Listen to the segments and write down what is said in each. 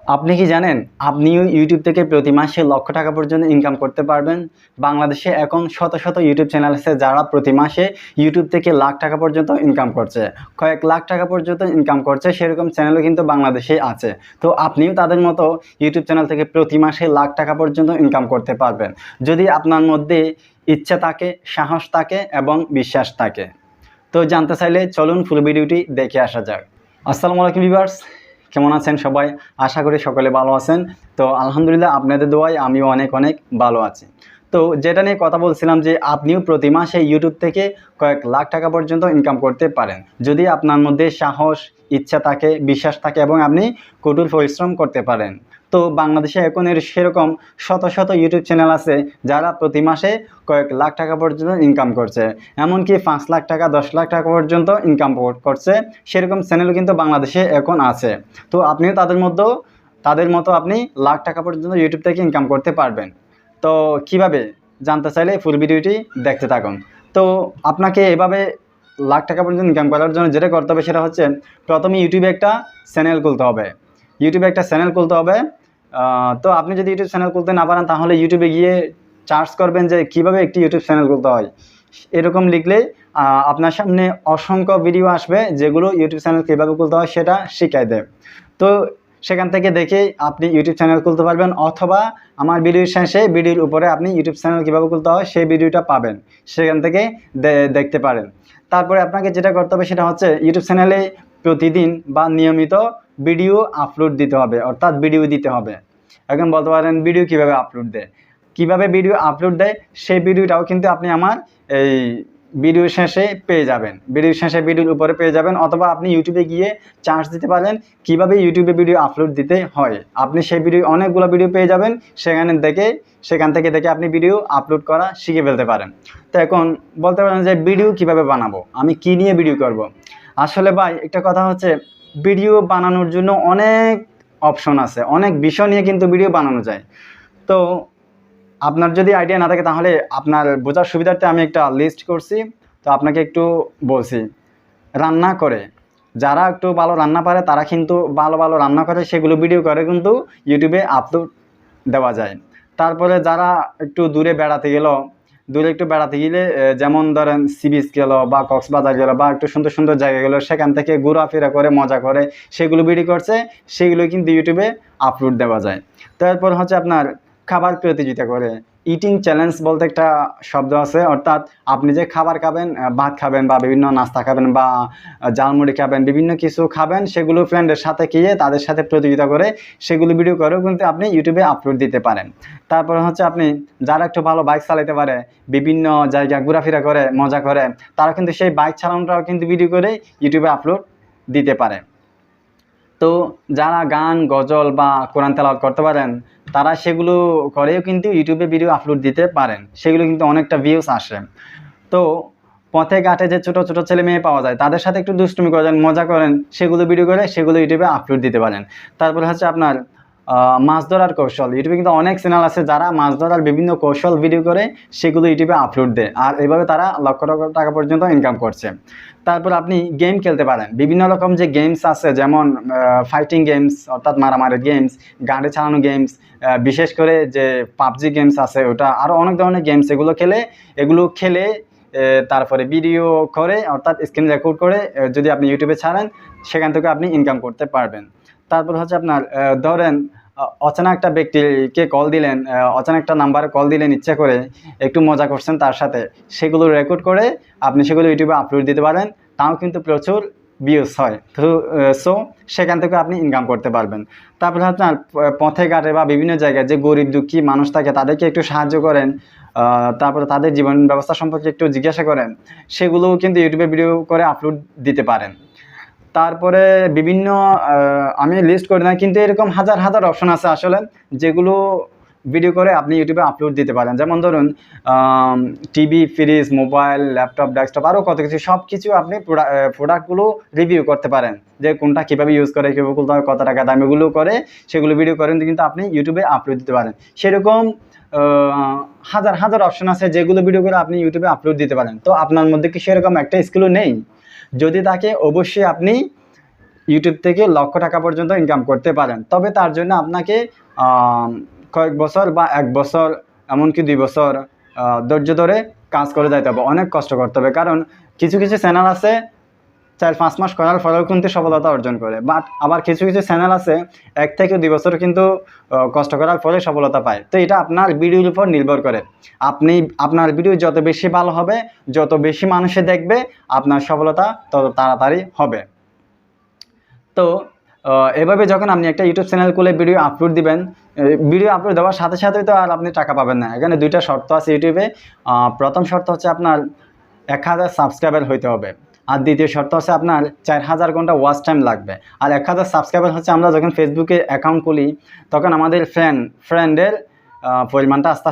আপনি কি জানেন আপনিও ইউটিউব থেকে প্রতি মাসে লক্ষ টাকা পর্যন্ত ইনকাম করতে পারবেন? বাংলাদেশে এখন শত শত ইউটিউব চ্যানেল আছে যারা প্রতি মাসে ইউটিউব থেকে লাখ টাকা পর্যন্ত ইনকাম করছে, কয়েক লাখ টাকা পর্যন্ত ইনকাম করছে, সেরকম চ্যানেলও কিন্তু বাংলাদেশে আছে। তো আপনিও তাদের মতো ইউটিউব চ্যানেল থেকে প্রতি মাসে লাখ টাকা পর্যন্ত ইনকাম করতে পারবেন, যদি আপনার মধ্যে ইচ্ছা থাকে, সাহস থাকে এবং বিশ্বাস থাকে। তো জানতে চাইলে চলুন ফুল ভিডিওটি দেখে আসা যাক। আসসালামু আলাইকুম ভিউয়ার্স, কেমন আছেন সবাই? আশা করি সকলে ভালো আছেন। তো আলহামদুলিল্লাহ, আপনাদের দোয়ায় আমিও অনেক অনেক ভালো আছি। তো যেটা নিয়ে কথা বলছিলাম যে আপনিও প্রতি মাসে ইউটিউব থেকে কয়েক লাখ টাকা পর্যন্ত ইনকাম করতে পারেন, যদি আপনার মধ্যে সাহস, ইচ্ছা থাকে, বিশ্বাস থাকে এবং আপনি কঠোর পরিশ্রম করতে পারেন। তো বাংলাদেশে এখন সেরকম শত শত ইউটিউব চ্যানেল আছে যারা প্রতি মাসে কয়েক লাখ টাকা পর্যন্ত ইনকাম করছে, এমনকি 5 লাখ টাকা, 10 লাখ টাকা পর্যন্ত ইনকাম করছে, সেরকম চ্যানেলও কিন্তু বাংলাদেশে এখন আছে। তো আপনিও তাদের মতো আপনি লাখ টাকা পর্যন্ত ইউটিউব থেকে ইনকাম করতে পারবেন। তো কিভাবে জানতে চাইলে ফুল ভিডিওটি দেখতে থাকুন। তো আপনাকে এভাবে লাখ টাকা পর্যন্ত ইনকাম করার জন্য যেটা করতে হবে সেটা হচ্ছে, প্রথমে ইউটিউবে একটা চ্যানেল খুলতে হবে। তো আপনি যদি ইউটিউব চ্যানেল খুলতে না পারেন তাহলে ইউটিউবে গিয়ে সার্চ করবেন যে কীভাবে একটি ইউটিউব চ্যানেল খুলতে হয়। এরকম লিখলে আপনার সামনে অসংখ্য ভিডিও আসবে যেগুলো ইউটিউব চ্যানেল কীভাবে খুলতে হয় সেটা শিখাই দেয়। তো সেখান থেকে দেখে আপনি ইউটিউব চ্যানেল খুলতে পারবেন, অথবা আমার ভিডিওর শেষে ভিডিওর উপরে আপনি ইউটিউব চ্যানেল কীভাবে খুলতে হয় সেই ভিডিওটা পাবেন, সেখান থেকে দেখতে পারেন। তারপরে আপনাকে যেটা করতে হবে সেটা হচ্ছে, ইউটিউব চ্যানেলে প্রতিদিন বা নিয়মিত ভিডিও আপলোড দিতে হবে, অর্থাৎ ভিডিও দিতে হবে। এখন বলতে পারেন ভিডিও কীভাবে আপলোড দেয় সেই ভিডিওটাও কিন্তু আপনি আমার এই ভিডিওর শেষে পেয়ে যাবেন, ভিডিওর উপরে পেয়ে যাবেন, অথবা আপনি ইউটিউবে গিয়ে চার্জ দিতে পারেন কীভাবে ইউটিউবে ভিডিও আপলোড দিতে হয়। আপনি সেই অনেকগুলো ভিডিও পেয়ে যাবেন, সেখান থেকে দেখে আপনি ভিডিও আপলোড করা শিখে ফেলতে পারেন। তো এখন বলতে পারেন যে ভিডিও কিভাবে বানাবো, আমি কি নিয়ে ভিডিও করব। আসলে ভাই একটা কথা হচ্ছে, ভিডিও বানানোর জন্য অনেক অপশন আছে, অনেক বিষয় নিয়ে কিন্তু ভিডিও বানানো যায়। তো আপনার যদি আইডিয়া না থাকে তাহলে আপনার বোঝার সুবিধার্থে আমি একটা লিস্ট করছি, তো আপনাকে একটু বলছি। রান্না করে, যারা একটু ভালো রান্না পারে তারা কিন্তু ভালো ভালো রান্না করে, সেগুলো ভিডিও করে কিন্তু ইউটিউবে আপলোড দেওয়া যায়। তারপরে যারা একটু দূরে বেড়াতে গেলে, যেমন ধরেন সি বিচ গেল বা কক্সবাজার গেল বা একটু সুন্দর সুন্দর জায়গা গেলো, সেখান থেকে ঘোরাফেরা করে মজা করে সেগুলো ভিডিও করছে, সেগুলো কিন্তু ইউটিউবে আপলোড দেওয়া যায়। তারপর হচ্ছে আপনার খাবার প্রতিযোগিতা করে, ইটিং চ্যালেঞ্জ বলতে একটা শব্দ আছে, অর্থাৎ আপনি যে খাবার খাবেন, ভাত খাবেন বা বিভিন্ন নাস্তা খাবেন বা ঝালমুড়ি খাবেন, বিভিন্ন কিছু খাবেন, সেগুলো ফ্রেন্ডের সাথে গিয়ে তাদের সাথে প্রতিযোগিতা করে সেগুলো ভিডিও করেও কিন্তু আপনি ইউটিউবে আপলোড দিতে পারেন। তারপরে হচ্ছে আপনি যারা একটু ভালো বাইক চালাতে পারে, বিভিন্ন জায়গায় ঘোরাফেরা করে মজা করে, তারা কিন্তু সেই বাইক চালানোটাও কিন্তু ভিডিও করে ইউটিউবে আপলোড দিতে পারে। তো যারা গান, গজল বা কোরআন তেলাওয়াত করতে পারেন তারা সেগুলো করেও কিন্তু ইউটিউবে ভিডিও আপলোড দিতে পারেন, সেগুলো কিন্তু অনেকটা ভিউজ আসে। তো পথে ঘাটে যে ছোটো ছোটো ছেলে মেয়ে পাওয়া যায় তাদের সাথে একটু দুষ্টুমি করেন, মজা করেন, সেগুলো ভিডিও করে সেগুলো ইউটিউবে আপলোড দিতে পারেন। তারপরে হচ্ছে আপনার মাছ ধরার কৌশল, ইউটিউবে কিন্তু অনেক চ্যানেল আছে যারা মাছ ধরার বিভিন্ন কৌশল ভিডিও করে সেগুলো ইউটিউবে আপলোড দেয়, আর এভাবে তারা লক্ষ লক্ষ টাকা পর্যন্ত ইনকাম করছে। তারপর আপনি গেম খেলতে পারেন, বিভিন্ন রকম যে গেমস আছে, যেমন ফাইটিং গেমস অর্থাৎ মারামারি গেমস, গাড়ি চালানো গেমস, বিশেষ করে যে পাবজি গেমস আছে ওটা, আরও অনেক ধরনের গেমস, এগুলো খেলে তারপরে ভিডিও করে অর্থাৎ স্ক্রিন রেকর্ড করে যদি আপনি ইউটিউবে ছাড়েন, সেখান থেকে আপনি ইনকাম করতে পারবেন। তারপর হচ্ছে আপনার ধরেন অচেনা একটা ব্যক্তিকে কল দিলেন, অচেনা একটা নাম্বারে কল দিলেন, ইচ্ছা করে একটু মজা করছেন তার সাথে, সেগুলো রেকর্ড করে আপনি সেগুলো ইউটিউবে আপলোড দিতে পারেন, তাও কিন্তু প্রচুর ভিউজ হয়। তো সেখান থেকে আপনি ইনকাম করতে পারবেন। তারপরে আপনার পথে ঘাটে বা বিভিন্ন জায়গায় যে গরিব দুঃখী মানুষ থাকে তাদেরকে একটু সাহায্য করেন, তারপরে তাদের জীবন ব্যবস্থা সম্পর্কে একটু জিজ্ঞাসা করেন, সেগুলোও কিন্তু ইউটিউবে ভিডিও করে আপলোড দিতে পারেন। তারপরে বিভিন্ন আমি লিস্ট করি না, কিন্তু এরকম হাজার হাজার অপশন আছে আসলে, যেগুলো ভিডিও করে আপনি ইউটিউবে আপলোড দিতে পারেন। যেমন ধরুন TV, fridge, mobile, laptop, desktop, আরও কত কিছু, সব কিছু আপনি প্রোডাক্টগুলো রিভিউ করতে পারেন, যে কোনটা কীভাবে ইউজ করে, কীভাবে খুলতে হয়, কত টাকা দাম, এগুলো করে সেগুলো ভিডিও করেন কিন্তু আপনি ইউটিউবে আপলোড দিতে পারেন। সেরকম হাজার হাজার অপশন আছে যেগুলো ভিডিও করে আপনি ইউটিউবে আপলোড দিতে পারেন। তো আপনার মধ্যে কি সেরকম একটা স্কিলও নেই? যদি থাকে অবশ্যই আপনি ইউটিউব থেকে লক্ষ টাকা পর্যন্ত ইনকাম করতে পারেন। তবে তার জন্য আপনাকে কয়েক বছর বা 1 বছর এমনকি 2 বছর ধৈর্য ধরে কাজ করে যাইতে হবে, অনেক কষ্ট করতে হবে। কারণ কিছু কিছু চ্যানেল আছে 4-5 মাস করার পরেও কিন্তু সফলতা অর্জন করে, বাট আবার কিছু কিছু চ্যানেল আছে 1 থেকে 2 বছর কিন্তু কষ্ট করার পরে সফলতা পায়। তো এটা আপনার ভিডিওর উপর নির্ভর করে। আপনার ভিডিও যত বেশি ভালো হবে, যত বেশি মানুষে দেখবে, আপনার সফলতা তত তাড়াতাড়ি হবে। তো এভাবে যখন আপনি একটা ইউটিউব চ্যানেল খুলে ভিডিও আপলোড দিবেন, ভিডিও আপলোড দেওয়ার সাথে সাথেই তো আর আপনি টাকা পাবেন না। এখানে 2টা শর্ত আছে ইউটিউবে। প্রথম শর্ত হচ্ছে আপনার 1000 সাবস্ক্রাইবার হইতে হবে, আর দ্বিতীয় শর্ত হচ্ছে আপনার 4000 ঘন্টা ওয়াচ টাইম লাগবে। আর 1000 সাবস্ক্রাইবার হচ্ছে আমরা যখন ফেসবুকে অ্যাকাউন্ট খুলি তখন আমাদের ফ্রেন্ডের পরিমাণটা আস্তে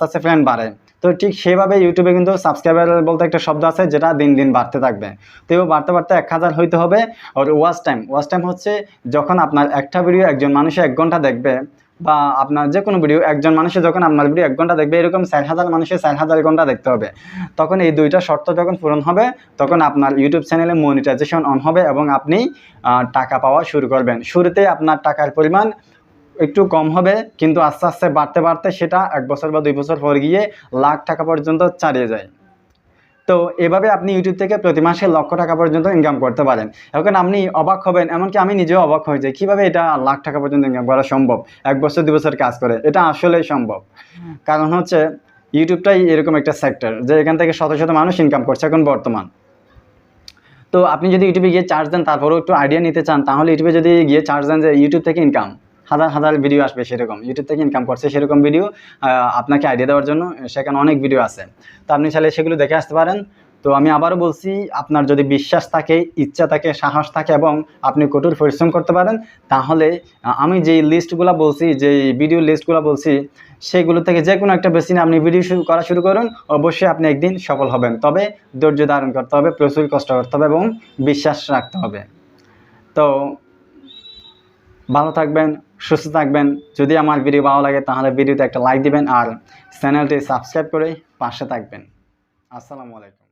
আস্তে ফ্রেন্ড বাড়ে। তো ঠিক সেভাবে ইউটিউবে কিন্তু সাবস্ক্রাইবার বলতে একটা শব্দ আছে যেটা দিন দিন বাড়তে থাকবে। তো বাড়তে 1000 হইতে হবে। আর ওয়াচ টাইম হচ্ছে যখন আপনার একটা ভিডিও একজন মানুষে 1 ঘন্টা দেখবে, বা আপনার যে কোনো ভিডিও একজন মানুষে যখন আপনার ভিডিও 1 ঘন্টা দেখবে, এরকম 4000 মানুষে 4000 ঘন্টা দেখতে হবে। তখন এই 2টা শর্ত যখন পূরণ হবে তখন আপনার ইউটিউব চ্যানেলে মনিটাইজেশন অন হবে এবং আপনি টাকা পাওয়া শুরু করবেন। শুরুতে আপনার টাকার পরিমাণ একটু কম হবে, কিন্তু আস্তে আস্তে বাড়তে সেটা 1 বছর বা 2 বছর পর গিয়ে লাখ টাকা পর্যন্ত ছাড়িয়ে যায়। তো এভাবে আপনি ইউটিউব থেকে প্রতি মাসে লক্ষ টাকা পর্যন্ত ইনকাম করতে পারেন। এখন আপনি অবাক হবেন, এমনকি আমি নিজেও অবাক হয়ে যাই, কীভাবে এটা লাখ টাকা পর্যন্ত ইনকাম করা সম্ভব 1 বছর 2 বছর কাজ করে। এটা আসলেই সম্ভব। কারণ হচ্ছে ইউটিউবটাই এরকম একটা সেক্টর যে এখান থেকে শত শত মানুষ ইনকাম করছে এখন বর্তমান। তো আপনি যদি ইউটিউবে গিয়ে চার্জ দেন, তারপরেও একটু আইডিয়া নিতে চান, তাহলে ইউটিউবে যদি গিয়ে চার্জ দেন যে ইউটিউব থেকে ইনকাম, হাজার ভিডিও আসবে সেরকম ইউটিউব থেকে ইনকাম করছে সেরকম ভিডিও আপনাকে আইডিয়া দেওয়ার জন্য সেখানে অনেক ভিডিও আছে। তো আপনি চাইলে সেগুলো দেখে আসতে পারেন। তো আমি আবারও বলছি, আপনার যদি বিশ্বাস থাকে, ইচ্ছা থাকে, সাহস থাকে এবং আপনি কঠোর পরিশ্রম করতে পারেন, তাহলে আমি যেই লিস্টগুলো বলছি, যেই ভিডিও লিস্টগুলো বলছি, সেগুলো থেকে যে কোনো একটা বেছে নিয়ে আপনি ভিডিও করা শুরু করুন। অবশ্যই আপনি একদিন সফল হবেন। তবে ধৈর্য ধারণ করতে হবে, প্রচুর কষ্ট করতে হবে এবং বিশ্বাস রাখতে হবে। তো ভালো থাকবেন, সুস্থ থাকবেন। যদি আমার ভিডিও ভালো লাগে তাহলে ভিডিওতে একটা লাইক দিবেন আর চ্যানেলটি সাবস্ক্রাইব করে পাশে থাকবেন। আসসালামু আলাইকুম।